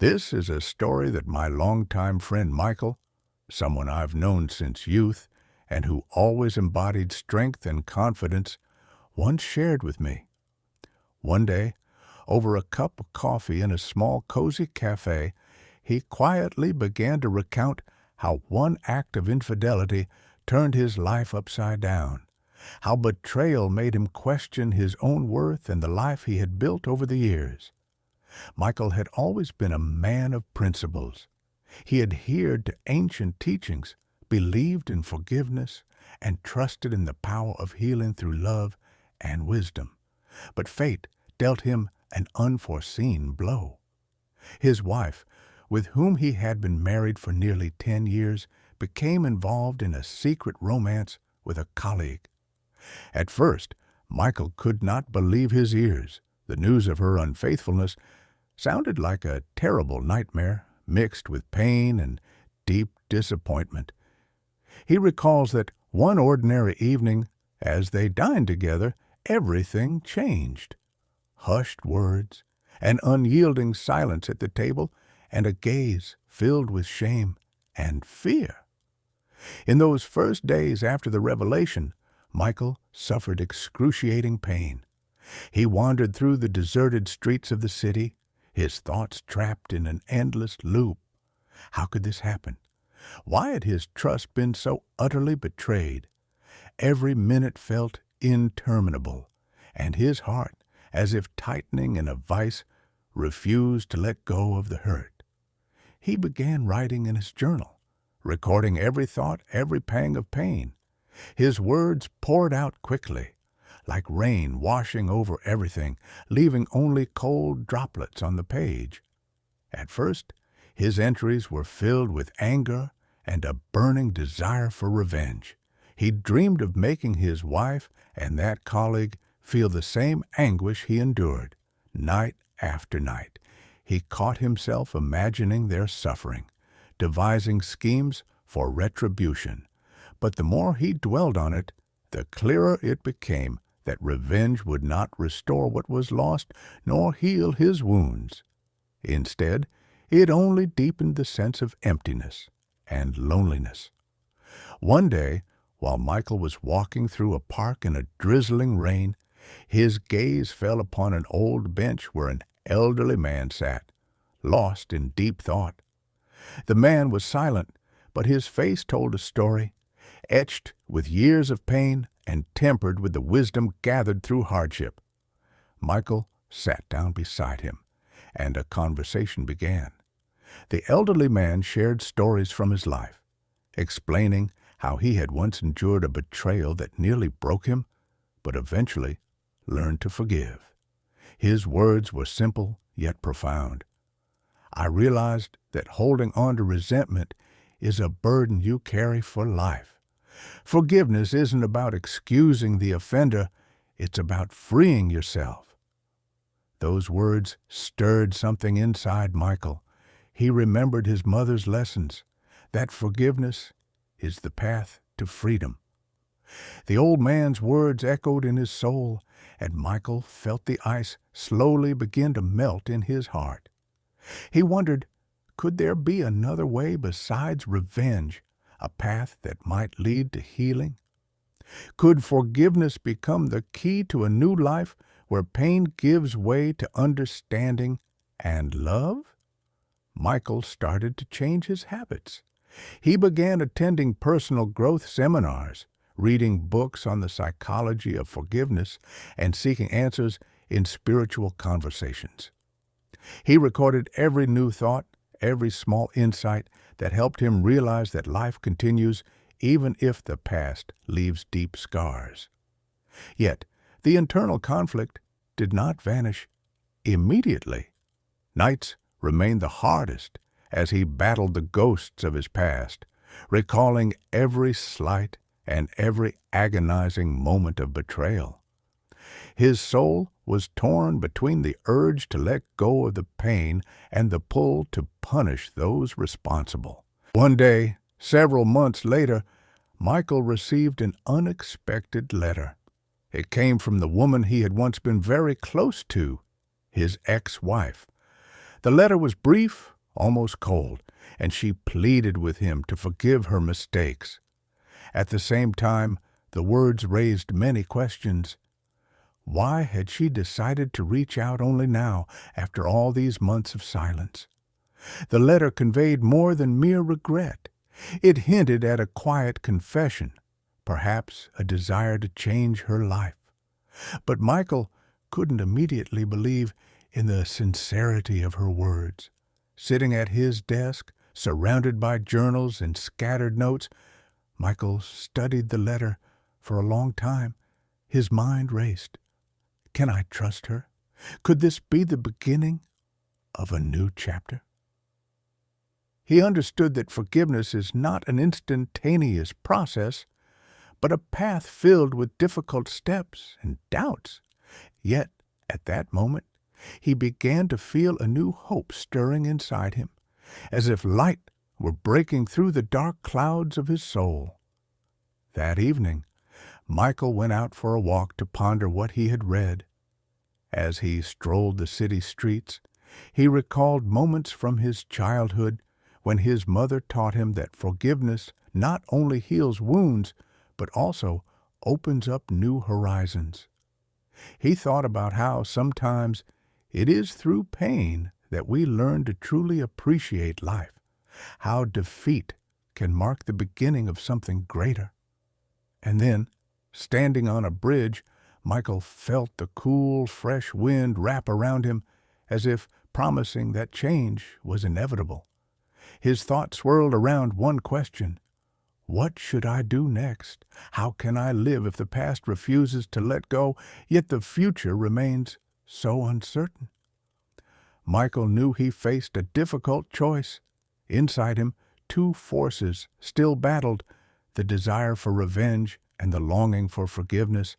This is a story that my longtime friend Michael, someone I've known since youth and who always embodied strength and confidence, once shared with me. One day, over a cup of coffee in a small cozy cafe, he quietly began to recount how one act of infidelity turned his life upside down, how betrayal made him question his own worth and the life he had built over the years. Michael had always been a man of principles. He adhered to ancient teachings, believed in forgiveness, and trusted in the power of healing through love and wisdom. But fate dealt him an unforeseen blow. His wife, with whom he had been married for nearly 10 years, became involved in a secret romance with a colleague. At first, Michael could not believe his ears. The news of her unfaithfulness sounded like a terrible nightmare mixed with pain and deep disappointment. He recalls that one ordinary evening, as they dined together, everything changed. Hushed words, an unyielding silence at the table, and a gaze filled with shame and fear. In those first days after the revelation, Michael suffered excruciating pain. He wandered through the deserted streets of the city, his thoughts trapped in an endless loop. How could this happen? Why had his trust been so utterly betrayed? Every minute felt interminable, and his heart, as if tightening in a vice, refused to let go of the hurt. He began writing in his journal, recording every thought, every pang of pain. His words poured out quickly, like rain washing over everything, leaving only cold droplets on the page. At first, his entries were filled with anger and a burning desire for revenge. He dreamed of making his wife and that colleague feel the same anguish he endured. Night after night, he caught himself imagining their suffering, devising schemes for retribution. But the more he dwelled on it, the clearer it became that revenge would not restore what was lost, nor heal his wounds. Instead, it only deepened the sense of emptiness and loneliness. One day, while Michael was walking through a park in a drizzling rain, his gaze fell upon an old bench where an elderly man sat, lost in deep thought. The man was silent, but his face told a story, etched with years of pain and tempered with the wisdom gathered through hardship. Michael sat down beside him, and a conversation began. The elderly man shared stories from his life, explaining how he had once endured a betrayal that nearly broke him, but eventually learned to forgive. His words were simple yet profound. "I realized that holding on to resentment is a burden you carry for life. Forgiveness isn't about excusing the offender, it's about freeing yourself." Those words stirred something inside Michael. He remembered his mother's lessons, that forgiveness is the path to freedom. The old man's words echoed in his soul, and Michael felt the ice slowly begin to melt in his heart. He wondered, could there be another way besides revenge, a path that might lead to healing? Could forgiveness become the key to a new life where pain gives way to understanding and love? Michael started to change his habits. He began attending personal growth seminars, reading books on the psychology of forgiveness, and seeking answers in spiritual conversations. He recorded every new thought, every small insight that helped him realize that life continues even if the past leaves deep scars. Yet, the internal conflict did not vanish immediately. Nights remained the hardest as he battled the ghosts of his past, recalling every slight and every agonizing moment of betrayal. His soul was torn between the urge to let go of the pain and the pull to punish those responsible. One day, several months later, Michael received an unexpected letter. It came from the woman he had once been very close to, his ex-wife. The letter was brief, almost cold, and she pleaded with him to forgive her mistakes. At the same time, the words raised many questions. Why had she decided to reach out only now, after all these months of silence? The letter conveyed more than mere regret. It hinted at a quiet confession, perhaps a desire to change her life. But Michael couldn't immediately believe in the sincerity of her words. Sitting at his desk, surrounded by journals and scattered notes, Michael studied the letter for a long time. His mind raced. Can I trust her? Could this be the beginning of a new chapter? He understood that forgiveness is not an instantaneous process, but a path filled with difficult steps and doubts. Yet, at that moment, he began to feel a new hope stirring inside him, as if light were breaking through the dark clouds of his soul. That evening, Michael went out for a walk to ponder what he had read. As he strolled the city streets, he recalled moments from his childhood when his mother taught him that forgiveness not only heals wounds, but also opens up new horizons. He thought about how sometimes it is through pain that we learn to truly appreciate life, how defeat can mark the beginning of something greater. And then, standing on a bridge, Michael felt the cool, fresh wind wrap around him, as if promising that change was inevitable. His thoughts swirled around one question. What should I do next? How can I live if the past refuses to let go, yet the future remains so uncertain? Michael knew he faced a difficult choice. Inside him, two forces still battled, the desire for revenge and the longing for forgiveness,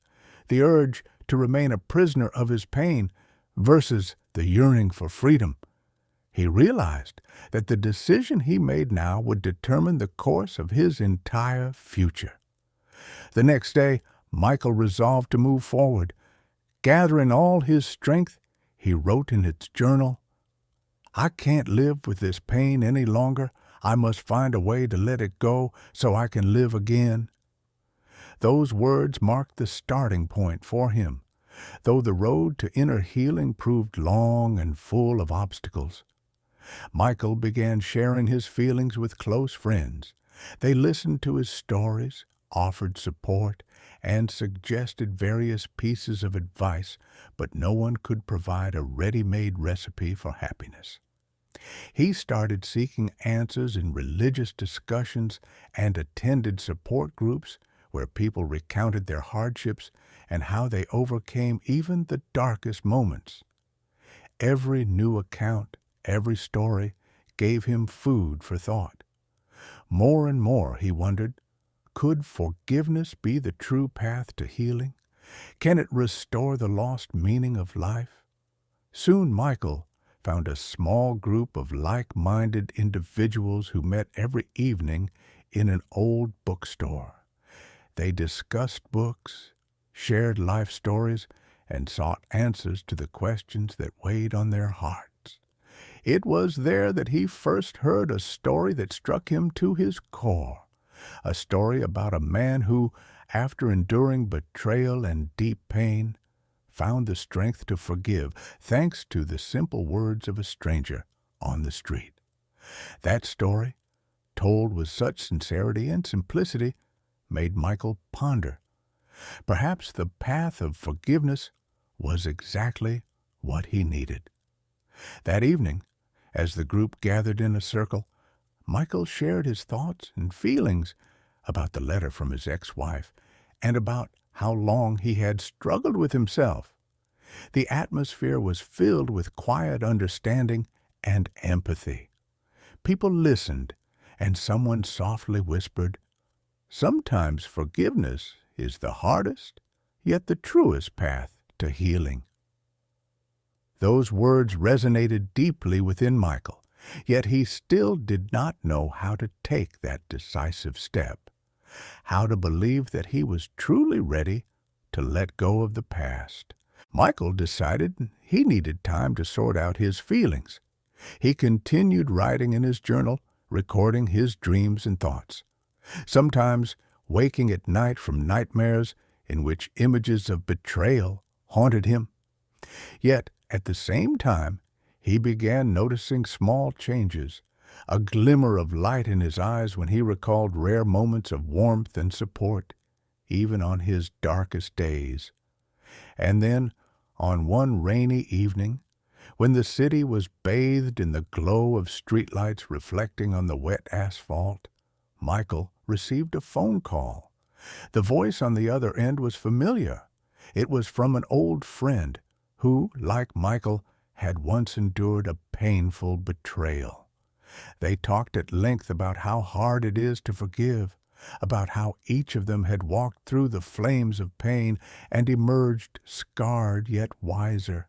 the urge to remain a prisoner of his pain versus the yearning for freedom. He realized that the decision he made now would determine the course of his entire future. The next day, Michael resolved to move forward. Gathering all his strength, he wrote in his journal, "I can't live with this pain any longer. I must find a way to let it go so I can live again." Those words marked the starting point for him, though the road to inner healing proved long and full of obstacles. Michael began sharing his feelings with close friends. They listened to his stories, offered support, and suggested various pieces of advice, but no one could provide a ready-made recipe for happiness. He started seeking answers in religious discussions and attended support groups where people recounted their hardships and how they overcame even the darkest moments. Every new account, every story, gave him food for thought. More and more he wondered, could forgiveness be the true path to healing? Can it restore the lost meaning of life? Soon Michael found a small group of like-minded individuals who met every evening in an old bookstore. They discussed books, shared life stories, and sought answers to the questions that weighed on their hearts. It was there that he first heard a story that struck him to his core, a story about a man who, after enduring betrayal and deep pain, found the strength to forgive thanks to the simple words of a stranger on the street. That story, told with such sincerity and simplicity, made Michael ponder. Perhaps the path of forgiveness was exactly what he needed. That evening, as the group gathered in a circle, Michael shared his thoughts and feelings about the letter from his ex-wife and about how long he had struggled with himself. The atmosphere was filled with quiet understanding and empathy. People listened, and someone softly whispered, "Sometimes forgiveness is the hardest, yet the truest path to healing." Those words resonated deeply within Michael, yet he still did not know how to take that decisive step, how to believe that he was truly ready to let go of the past. Michael decided he needed time to sort out his feelings. He continued writing in his journal, recording his dreams and thoughts, sometimes waking at night from nightmares in which images of betrayal haunted him. Yet, at the same time, he began noticing small changes, a glimmer of light in his eyes when he recalled rare moments of warmth and support, even on his darkest days. And then, on one rainy evening, when the city was bathed in the glow of streetlights reflecting on the wet asphalt, Michael received a phone call. The voice on the other end was familiar. It was from an old friend who, like Michael, had once endured a painful betrayal. They talked at length about how hard it is to forgive, about how each of them had walked through the flames of pain and emerged scarred yet wiser.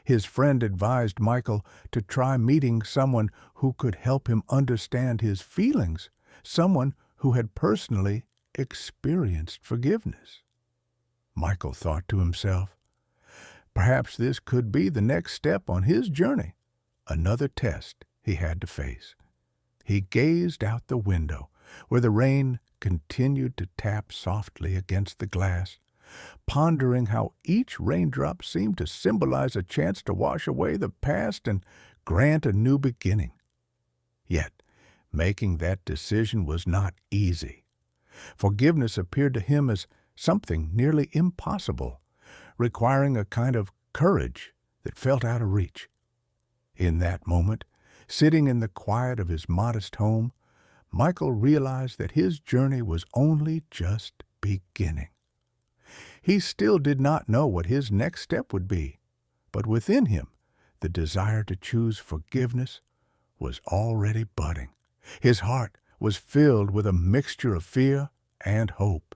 His friend advised Michael to try meeting someone who could help him understand his feelings, someone who had personally experienced forgiveness. Michael thought to himself, perhaps this could be the next step on his journey, another test he had to face. He gazed out the window, where the rain continued to tap softly against the glass, pondering how each raindrop seemed to symbolize a chance to wash away the past and grant a new beginning. Yet, making that decision was not easy. Forgiveness appeared to him as something nearly impossible, requiring a kind of courage that felt out of reach. In that moment, sitting in the quiet of his modest home, Michael realized that his journey was only just beginning. He still did not know what his next step would be, but within him, the desire to choose forgiveness was already budding. His heart was filled with a mixture of fear and hope,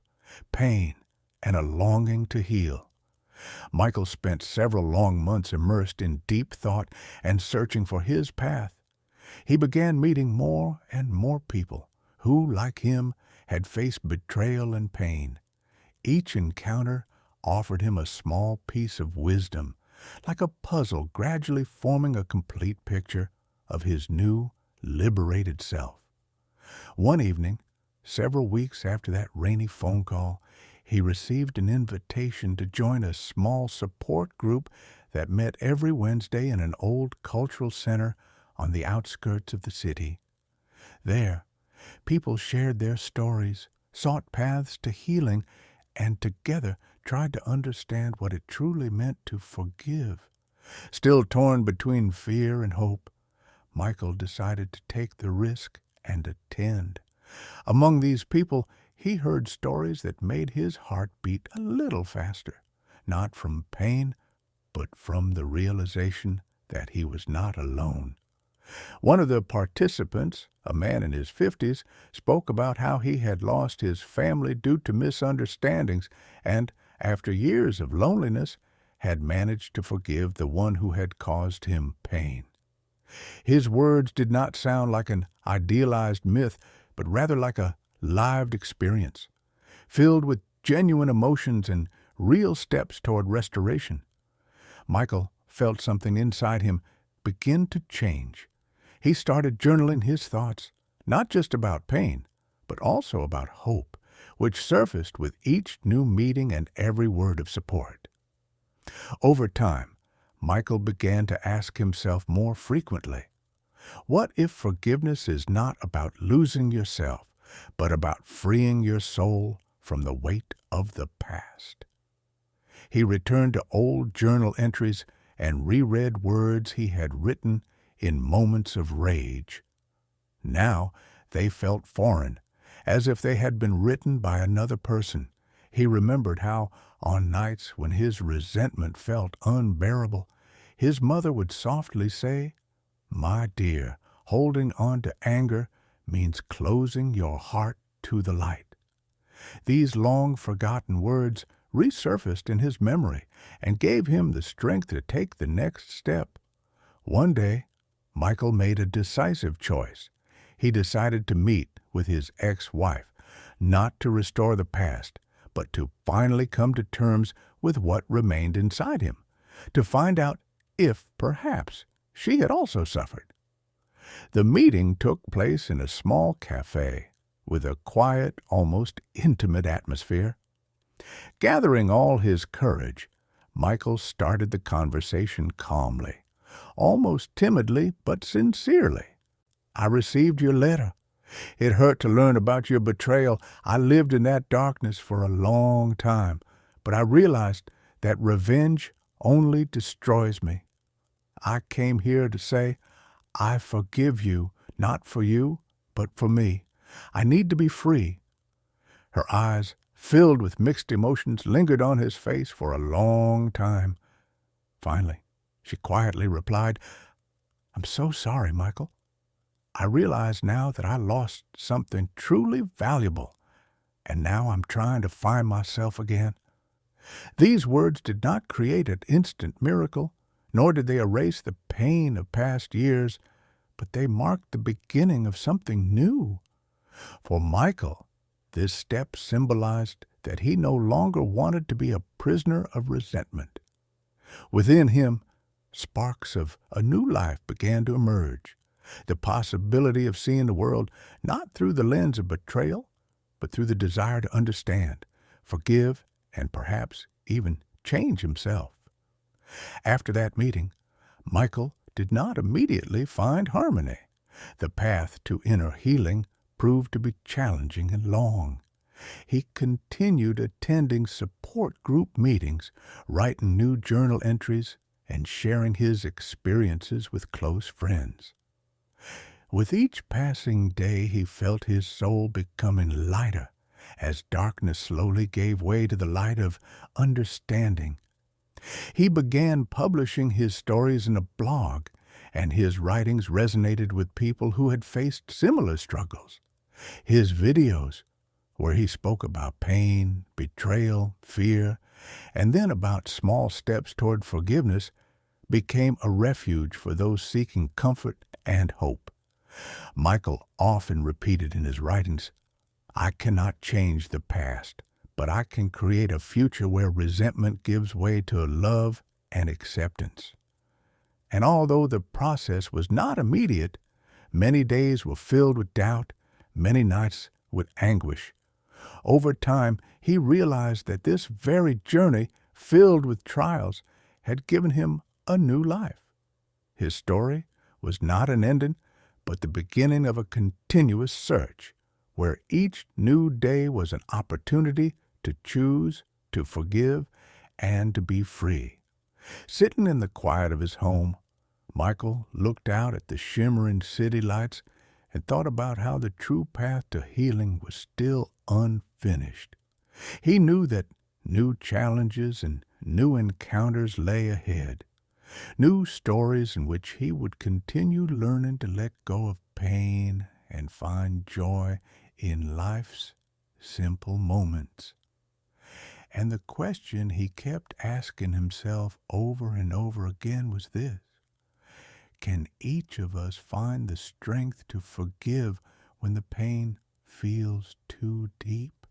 pain and a longing to heal. Michael spent several long months immersed in deep thought and searching for his path. He began meeting more and more people who, like him, had faced betrayal and pain. Each encounter offered him a small piece of wisdom, like a puzzle gradually forming a complete picture of his new, liberated self. One evening, several weeks after that rainy phone call, he received an invitation to join a small support group that met every Wednesday in an old cultural center on the outskirts of the city. There, people shared their stories, sought paths to healing, and together tried to understand what it truly meant to forgive. Still torn between fear and hope, Michael decided to take the risk and attend. Among these people, he heard stories that made his heart beat a little faster, not from pain, but from the realization that he was not alone. One of the participants, a man in his 50s, spoke about how he had lost his family due to misunderstandings and, after years of loneliness, had managed to forgive the one who had caused him pain. His words did not sound like an idealized myth, but rather like a lived experience, filled with genuine emotions and real steps toward restoration. Michael felt something inside him begin to change. He started journaling his thoughts, not just about pain, but also about hope, which surfaced with each new meeting and every word of support. Over time, Michael began to ask himself more frequently, what if forgiveness is not about losing yourself, but about freeing your soul from the weight of the past? He returned to old journal entries and reread words he had written in moments of rage. Now they felt foreign, as if they had been written by another person. He remembered how, on nights when his resentment felt unbearable, his mother would softly say, "My dear, holding on to anger means closing your heart to the light." These long-forgotten words resurfaced in his memory and gave him the strength to take the next step. One day, Michael made a decisive choice. He decided to meet with his ex-wife, not to restore the past, but to finally come to terms with what remained inside him, to find out if, perhaps, She had also suffered. The meeting took place in a small cafe with a quiet, almost intimate atmosphere. Gathering all his courage, Michael started the conversation calmly, almost timidly but sincerely. "I received your letter. It hurt to learn about your betrayal. I lived in that darkness for a long time, but I realized that revenge only destroys me. I came here to say, I forgive you, not for you, but for me. I need to be free." Her eyes, filled with mixed emotions, lingered on his face for a long time. Finally, she quietly replied, "I'm so sorry, Michael. I realize now that I lost something truly valuable, and now I'm trying to find myself again." These words did not create an instant miracle, nor did they erase the pain of past years, but they marked the beginning of something new. For Michael, this step symbolized that he no longer wanted to be a prisoner of resentment. Within him, sparks of a new life began to emerge. The possibility of seeing the world not through the lens of betrayal, but through the desire to understand, forgive, and perhaps even change himself. After that meeting, Michael did not immediately find harmony. The path to inner healing proved to be challenging and long. He continued attending support group meetings, writing new journal entries, and sharing his experiences with close friends. With each passing day, he felt his soul becoming lighter as darkness slowly gave way to the light of understanding. He began publishing his stories in a blog, and his writings resonated with people who had faced similar struggles. His videos, where he spoke about pain, betrayal, fear, and then about small steps toward forgiveness, became a refuge for those seeking comfort and hope. Michael often repeated in his writings, "I cannot change the past, but I can create a future where resentment gives way to love and acceptance." And although the process was not immediate, many days were filled with doubt, many nights with anguish. Over time, he realized that this very journey, filled with trials, had given him a new life. His story was not an ending, but the beginning of a continuous search, where each new day was an opportunity to choose, to forgive, and to be free. Sitting in the quiet of his home, Michael looked out at the shimmering city lights and thought about how the true path to healing was still unfinished. He knew that new challenges and new encounters lay ahead, new stories in which he would continue learning to let go of pain and find joy in life's simple moments. And the question he kept asking himself over and over again was this: can each of us find the strength to forgive when the pain feels too deep?